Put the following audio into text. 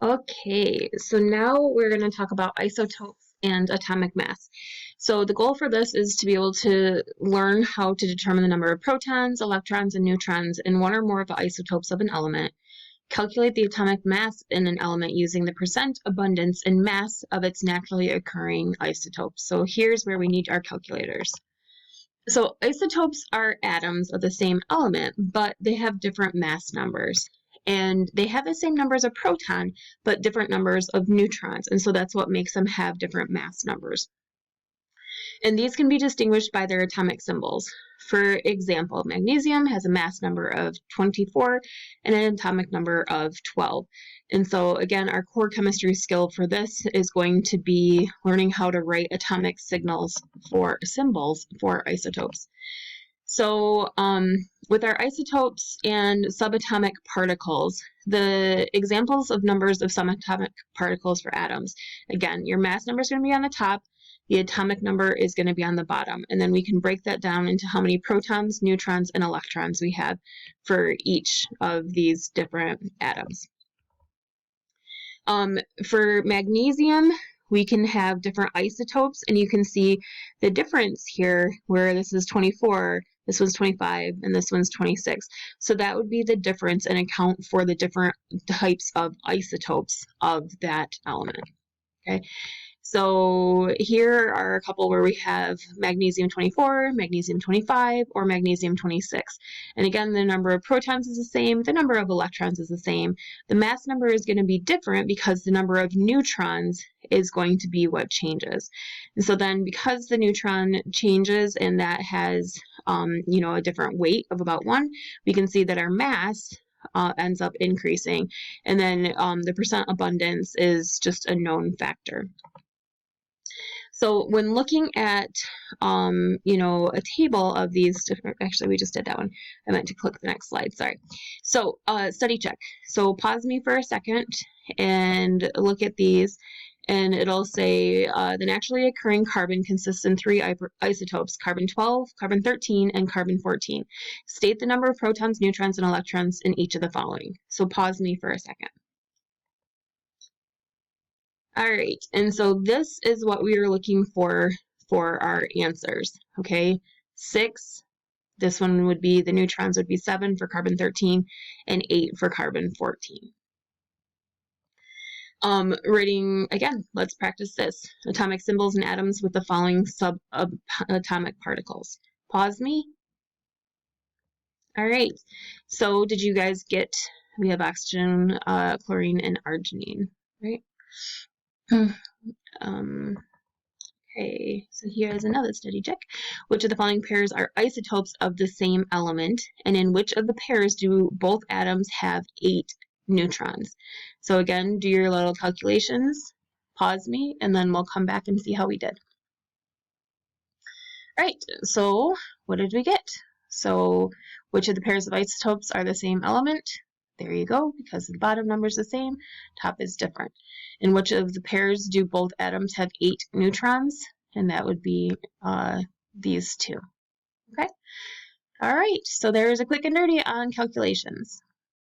Okay, so now we're going to talk about isotopes and atomic mass. So the goal for this is to be able to learn how to determine the number of protons, electrons, and neutrons in one or more of the isotopes of an element, calculate the atomic mass in an element using the percent abundance and mass of its naturally occurring isotopes. So here's where we need our calculators. So isotopes are atoms of the same element, but they have different mass numbers. And they have the same numbers of proton, but different numbers of neutrons. And so that's what makes them have different mass numbers. And these can be distinguished by their atomic symbols. For example, magnesium has a mass number of 24 and an atomic number of 12. And so again, our core chemistry skill for this is going to be learning how to write atomic symbols for isotopes. So with our isotopes and subatomic particles, the examples of numbers of subatomic particles for atoms, again, your mass number is going to be on the top, the atomic number is going to be on the bottom, and then we can break that down into how many protons, neutrons, and electrons we have for each of these different atoms. For magnesium, we can have different isotopes, and you can see the difference here where this is 24, this one's 25, and this one's 26. So that would be the difference and account for the different types of isotopes of that element. Okay. So here are a couple where we have magnesium 24, magnesium 25, or magnesium 26. And again, the number of protons is the same, the number of electrons is the same. The mass number is going to be different because the number of neutrons is going to be what changes. And so then because the neutron changes and that has a different weight of about 1, we can see that our mass ends up increasing. And then the percent abundance is just a known factor. So when looking at, a table of these different, actually we just did that one. I meant to click the next slide, sorry. So study check. So pause me for a second and look at these, and it'll say the naturally occurring carbon consists in 3 isotopes, carbon-12, carbon-13, and carbon-14. State the number of protons, neutrons, and electrons in each of the following. So pause me for a second. All right, and so this is what we are looking for our answers, okay? 6, this one would be, the neutrons would be 7 for carbon-13 and 8 for carbon-14. Writing, again, let's practice this. Atomic symbols and atoms with the following subatomic particles. Pause me. All right, so did you guys get, we have oxygen, chlorine, and arginine, right? Okay, so here's another study check. Which of the following pairs are isotopes of the same element, and in which of the pairs do both atoms have 8 neutrons? So again, do your little calculations, pause me, and then we'll come back and see how we did. All right, so what did we get? So which of the pairs of isotopes are the same element? There you go, because the bottom number is the same, top is different. In which of the pairs do both atoms have 8 neutrons? And that would be these two. Okay? All right, so there's a quick and dirty on calculations.